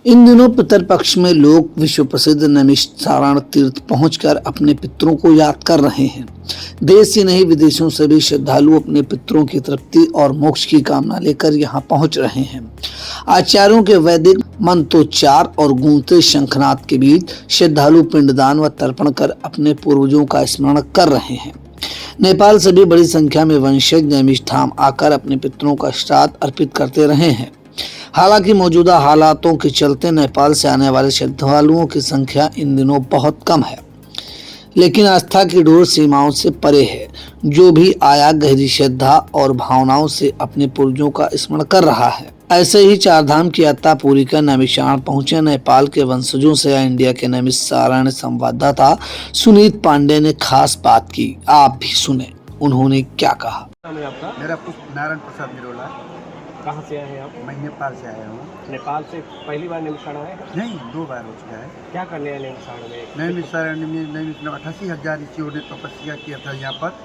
इन दिनों पितरपक्ष में लोग विश्व प्रसिद्ध नैमिषारण्य तीर्थ पहुंचकर अपने पितरों को याद कर रहे हैं। देश ही नहीं विदेशों से भी श्रद्धालु अपने पितरों की तृप्ति और मोक्ष की कामना लेकर यहां पहुंच रहे हैं। आचार्यों के वैदिक मंत्रोच्चार और गूंजते शंखनाद के बीच श्रद्धालु पिंडदान व तर्पण कर अपने पूर्वजों का स्मरण कर रहे हैं। नेपाल से भी बड़ी संख्या में वंशज नैमिषधाम आकर अपने पितरों का श्राद्ध अर्पित करते रहे हैं। हालांकि मौजूदा हालातों के चलते नेपाल से आने वाले श्रद्धालुओं की संख्या इन दिनों बहुत कम है, लेकिन आस्था की डोर सीमाओं से परे है। जो भी आया गहरी श्रद्धा और भावनाओं से अपने पूर्वजों का स्मरण कर रहा है। ऐसे ही चारधाम की यात्रा पूरी कर नैमिषारण्य पहुंचे नेपाल के वंशजों से इंडिया के नैमिषारण्य संवाददाता सुनीत पांडे ने खास बात की। आप भी सुने उन्होंने क्या कहा। मेरा पुष्प नारायण प्रसाद निरोला। कहाँ से आए हैं आप? मैं नेपाल से आया हूँ। नेपाल से पहली बार नैमिषारण्य आए? नहीं, 2 बार हो चुका है। क्या करने आए नैमिषारण्य में? नैमिषारण्य में 88,000 ऋषियों ने तपस्या किया था यहाँ पर।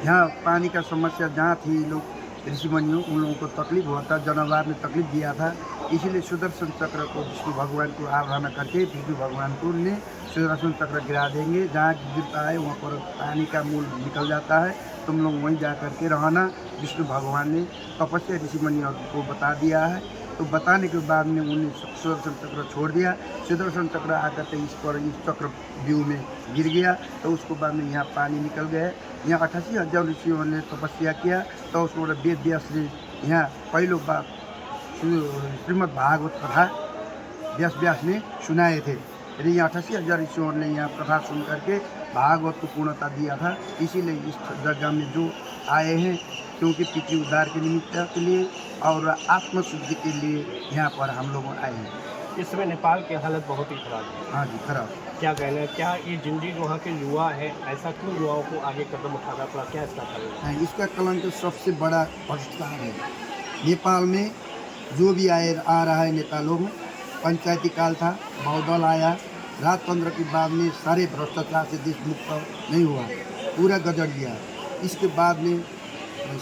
यहाँ पानी का समस्या जहाँ थी, लोग ऋषि मुनियों उन लोगों को तकलीफ हुआ था, जानवर ने तकलीफ दिया था। इसीलिए सुदर्शन चक्र को विष्णु भगवान को आराधना करके विष्णु भगवान को ने सुदर्शन चक्र गिरा देंगे। जहाँ गिरता है वहाँ पर पानी का मूल निकल जाता है। तुम लोग वहीं जा करके रहना। विष्णु भगवान ने तपस्या ऋषि मुनियों को बता दिया है। तो बताने के बाद में उन्हें सुदर्शन चक्र छोड़ दिया। सुदर्शन चक्र आकर के इस चक्र व्यू में गिर गया। तो उसको बाद में यहाँ पानी निकल गया। यहाँ 88,000 ऋषियों ने तपस्या किया। तो उसको वेद व्यास ने यहाँ पहली बार श्रीमद् भागवत कथा व्यास ने सुनाए थे। यदि यहाँ 88,000 ऋषियों ने यहाँ कथा सुन करके भागवत को पूर्णता दिया था। इसीलिए इस जगह में जो आए हैं, क्योंकि पितृ उद्धार के निमित्त के लिए और आत्मशुद्धि के लिए यहाँ पर हम लोग आए हैं। इस समय नेपाल की हालत बहुत ही खराब है। हाँ जी, खराब। क्या कहना है? क्या ये जिंदगी वहाँ के युवा है, ऐसा क्यों युवाओं को आगे कदम उठाना पड़ा? क्या इसका कारण है? इसका कलंक सबसे बड़ा भ्रष्टाचार है। नेपाल में जो भी आ रहा है नेता लोग, पंचायती काल था, बादल आया, रात 15 के बाद में सारे भ्रष्टाचार से देश मुक्त नहीं हुआ, पूरा गजट गया। इसके बाद में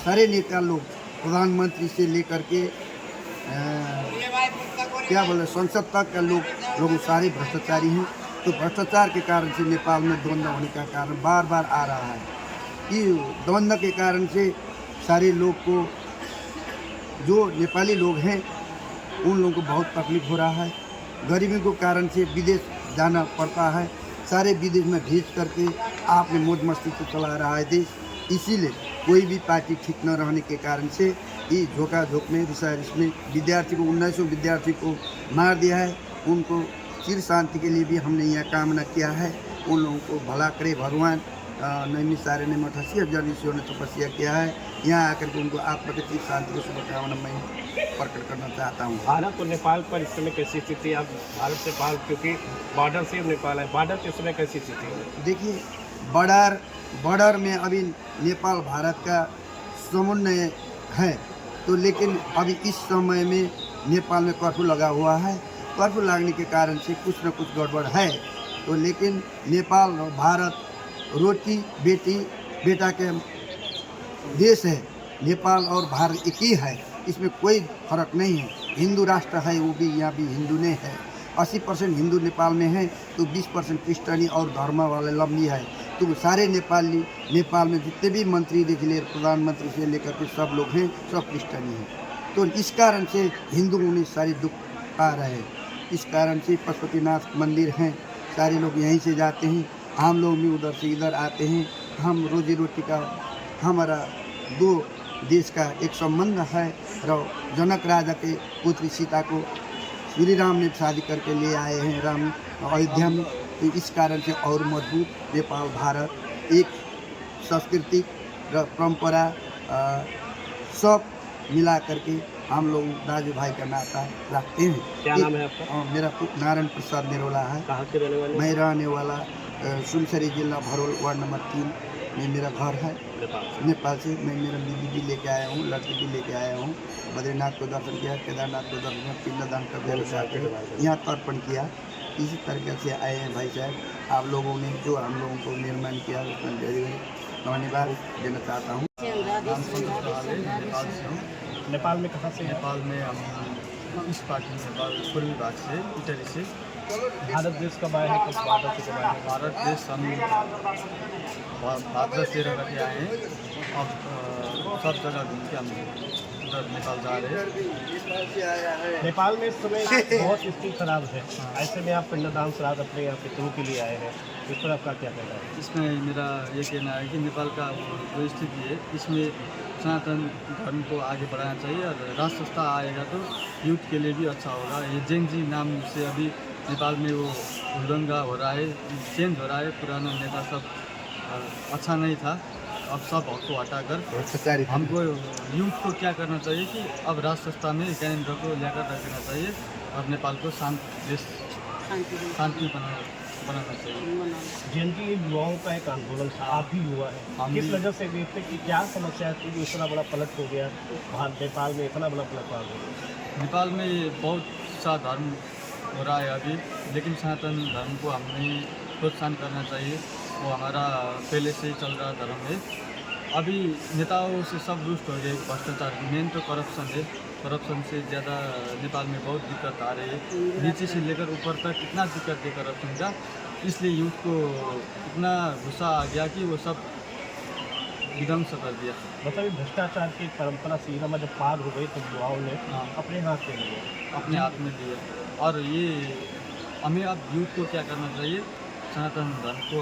सारे नेता लोग प्रधानमंत्री से लेकर के क्या बोले संसद तक का लोग सारे भ्रष्टाचारी हैं। तो भ्रष्टाचार के कारण से नेपाल में द्वंद्व होने का कारण बार बार आ रहा है। कि द्वंद्व के कारण से सारे लोग को, जो नेपाली लोग हैं उन लोगों को बहुत तकलीफ हो रहा है। गरीबी के कारण से विदेश जाना पड़ता है। सारे विदेश में भेज करके आपने मौज मस्ती से चला रहा है देश। इसीलिए कोई भी पार्टी ठीक न रहने के कारण से ये झोंका-झोंक में रिसारिश में विद्यार्थी को 1900 विद्यार्थी को मार दिया है। उनको चिर शांति के लिए भी हमने यहाँ कामना किया है। उन लोगों को भला करे भगवान। नैमिषारण्य में 88,000 ऋषियों ने तपस्या किया है। यहाँ आकर के उनको आत्मा की चिर शांति की शुभकामना मैं प्रकट करना चाहता हूँ। भारत और नेपाल पर इस समय कैसी स्थिति? आप भारत से पार, क्योंकि बॉर्डर से नेपाल है, बॉर्डर के समय कैसी स्थिति है? देखिए, बॉर्डर में अभी नेपाल भारत का समन्वय है। तो लेकिन अभी इस समय में नेपाल में कर्फ्यू लगा हुआ है। कर्फ्यू लगने के कारण से कुछ न कुछ गड़बड़ है। तो लेकिन नेपाल और भारत रोटी बेटा के देश है। नेपाल और भारत एक ही है, इसमें कोई फर्क नहीं है। हिंदू राष्ट्र है, वो भी यहाँ भी हिंदू नहीं है। 80% हिंदू नेपाल में है, तो 20% क्रिश्चियनी और धर्म वाले लंबी है। तो सारे नेपाल में जितने भी मंत्री देख ले, प्रधानमंत्री से लेकर के सब लोग हैं, सब क्रिश्चियनी हैं। तो इस कारण से हिंदुओं में सारे दुख पा रहे हैं। इस कारण से पशुपतिनाथ मंदिर हैं, सारे लोग यहीं से जाते हैं। हम लोग भी उधर से इधर आते हैं। हम रोजी रोटी का, हमारा 2 देश का एक संबंध है। जनक राजा के पुत्री सीता को श्री राम ने शादी करके ले आए हैं राम अयोध्या में। तो इस कारण से और मजबूत नेपाल भारत एक सांस्कृतिक परंपरा सब मिला करके हम लोग दाजू भाई का नाता रखते हैं। क्या नाम है आपका? मेरा नारायण प्रसाद निरोला है। कहाँ के रहने वाले? मैं रहने वाला सुनसरी जिला भरोल वार्ड नंबर 3 में मेरा घर है। नेपाल से मैं मेरा बीबी भी लेके आया हूँ, लड़की भी लेके आया हूँ। बद्रीनाथ को दर्शन किया, केदारनाथ को दर्शन किया, पिंडदान का व्यवसाय यहाँ तर्पण किया। इसी तरीके से आए हैं भाई साहब। आप लोगों ने जो हम लोगों को निर्माण किया उसमें very धन्यवाद देना चाहता हूँ। नेपाल में कहाँ से? नेपाल में हम इस पार्ट में नेपाल पूर्वी भाग से इटली से। भारत देश कब आए हैं, कब बॉर्डर से कब आए हैं? भारत देश हम भाद्र 13 गते आए हैं। अब सब जगह घूम के हम उधर नेपाल जा रहे हैं। नेपाल में इस समय बहुत स्थिति खराब है, ऐसे में आप पिंडदान श्राद्ध अपने यहाँ पितरों के लिए आए हैं, इस पर आपका क्या कहना है? इसमें मेरा ये कहना है कि नेपाल का जो स्थिति है इसमें सनातन धर्म को आगे बढ़ाना चाहिए और राष्ट्रसत्ता आएगा तो यूथ के लिए भी अच्छा होगा। ये जेनजी नाम से अभी नेपाल में वो उल्लंघा हो रहा है, चेंज हो रहा है। पुराना नेता सब अच्छा नहीं था, अब सब को हटाकर हमको यूथ को क्या करना चाहिए कि अब राष्ट्रसत्ता में ज्ञानेन्द्र को लेकर रखना चाहिए और नेपाल को शांत देश शांति बनाना चाहिए। जयंती युवाओं का एक आंदोलन था, आप भी युवा है, किस वजह से देखते कि क्या समस्या थी कि इतना बड़ा पलट हो गया, भारत नेपाल में इतना बड़ा पलट आ गया? नेपाल में बहुत सा धर्म हो रहा है अभी, लेकिन सनातन धर्म को हमें प्रोत्साहन करना चाहिए। वो हमारा पहले से ही चल रहा धर्म है। अभी नेताओं से सब दुष्ट हो गए, भ्रष्टाचार मेन तो करप्शन है। करप्शन से ज़्यादा नेपाल में बहुत दिक्कत आ रही है, नीचे से लेकर ऊपर तक इतना दिक्कत है करप्शन का, इसलिए यूथ को इतना गुस्सा आ गया कि वो सब विध्वंस कर दिया। मतलब भ्रष्टाचार की परंपरा सीमा जब पार हो गई तो युवाओं ने अपने हाथ में लिया, अपने हाथ में दिया। और ये हमें अब यूथ को क्या करना चाहिए, सनातन धर्म को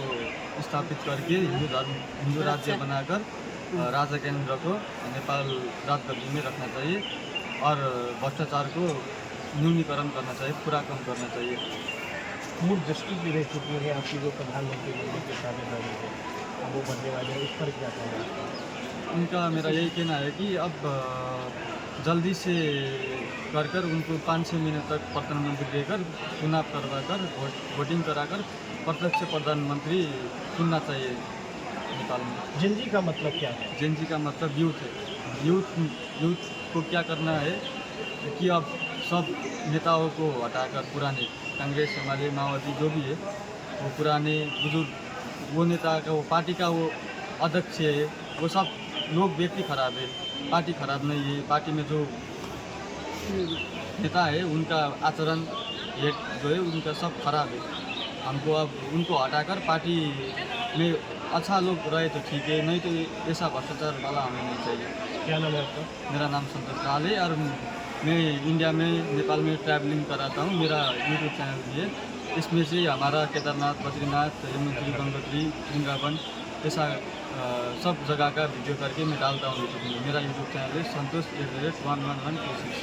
स्थापित करके हिंदू राज्य बनाकर राजा ज्ञानेन्द्र को नेपाल राजगद्दी में रखना चाहिए और भ्रष्टाचार को न्यूनीकरण करना चाहिए, पूरा कम करना चाहिए। मूल दृष्टि भी रह चुकी है आपकी जो प्रधानमंत्री बनने के दावेदारी है, अब वो बनने वाले हैं, इस पर क्या कहना है? उनका मेरा यही कहना है कि अब जल्दी से कर उनको 5-6 महीने तक प्रधानमंत्री देकर चुनाव करवाकर वोटिंग कराकर प्रत्यक्ष प्रधानमंत्री चुनना चाहिए नेपाल में। जिंदगी का मतलब क्या है? जेनजी का मतलब यूथ है। यूथ को क्या करना है कि अब सब नेताओं को हटाकर पुराने कांग्रेस हमारे माओवादी जो भी है वो पुराने बुजुर्ग वो नेता का वो पार्टी का वो अध्यक्ष है, वो सब लोग व्यक्ति खराब है, पार्टी खराब नहीं है। पार्टी में जो नेता है उनका आचरण ये जो है उनका सब खराब है। हमको अब उनको हटाकर पार्टी में अच्छा लोग रहे तो ठीक है, नहीं तो ऐसा भ्रष्टाचार वाला हमें नहीं चाहिए। क्या नाम है आपका? मेरा नाम संतोष लाल है और मैं इंडिया में नेपाल में ट्रैवलिंग कराता हूँ। मेरा यूट्यूब चैनल भी है, इसमें से हमारा केदारनाथ, बद्रीनाथ, यमुनोत्री, गंगोत्री, वृंदावन ऐसा सब जगह का वीडियो करके मैं डालता हूँ यूट्यूब में। मेरा यूट्यूब चैनल है संतोष@11126।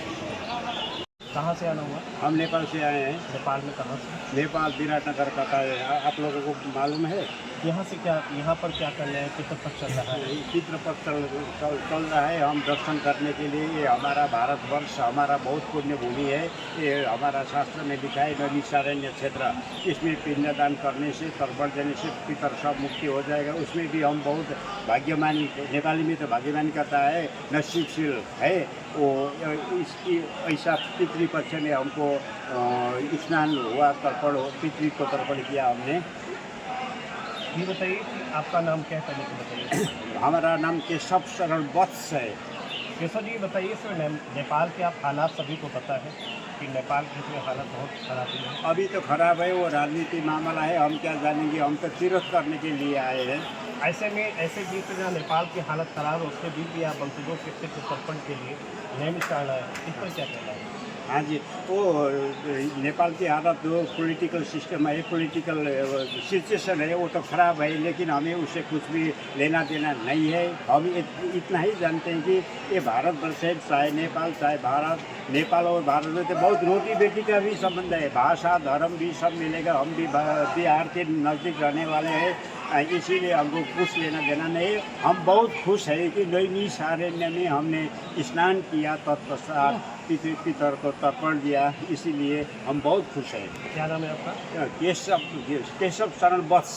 कहाँ से आना हुआ? हम नेपाल से आए हैं। नेपाल में कहाँ से? नेपाल विराटनगर का आप लोगों को मालूम है। यहाँ से क्या, यहाँ पर क्या करना है, पितृपक्ष चल रहा है? पितृपक्ष चल रहा है। हम दर्शन करने के लिए, ये हमारा भारतवर्ष हमारा बहुत पुण्य भूमि है। ये हमारा शास्त्र में लिखा है नैमिषारण्य क्षेत्र, इसमें पिंडदान करने से, तर्पण देने से पितर सब मुक्ति हो जाएगा। उसमें भी हम बहुत भाग्यमानी, नेपाली में तो भाग्यमानी करता है, नसीबशील है वो। इसकी ऐसा पितृपक्ष में हमको स्नान हुआ, तर्पण पितृ को तर्पण किया हमने। ये बताइए कि आपका नाम क्या है, पहले तो बताइए। हमारा नाम केशव शरण वत्स है। केशव जी बताइए, सर नेपाल के आप हालात सभी को पता है कि नेपाल के इसमें हालत बहुत खराब है। अभी तो खराब है, वो राजनीति मामला है, हम क्या जानेंगे। हम तो तीर्थ करने के लिए आए हैं। ऐसे में ऐसे बीच में जहाँ नेपाल की हालत खराब है उसके बीच भी आप वंशजों के तर्पण के लिए नैमिषारण्य आए, इस पर क्या कहना है? हाँ जी, वो नेपाल की हालत जो पॉलिटिकल सिस्टम है, पॉलिटिकल सिचुएशन है, वो तो ख़राब है, लेकिन हमें उससे कुछ भी लेना देना नहीं है। हम इतना ही जानते हैं कि ये भारतवर्ष है, चाहे नेपाल चाहे भारत। नेपाल और भारत में तो बहुत रोटी बेटी का भी संबंध है, भाषा धर्म भी सब मिलेगा। हम भी बिहार के नज़दीक रहने वाले हैं, इसीलिए हमको कुछ लेना देना नहीं है। हम बहुत खुश हैं कि नैमिषारण्य में हमने स्नान किया, तत्पश्चात पितर को तर्पण दिया, इसीलिए हम बहुत खुश हैं। क्या नाम है आपका? केशव शरण वत्स।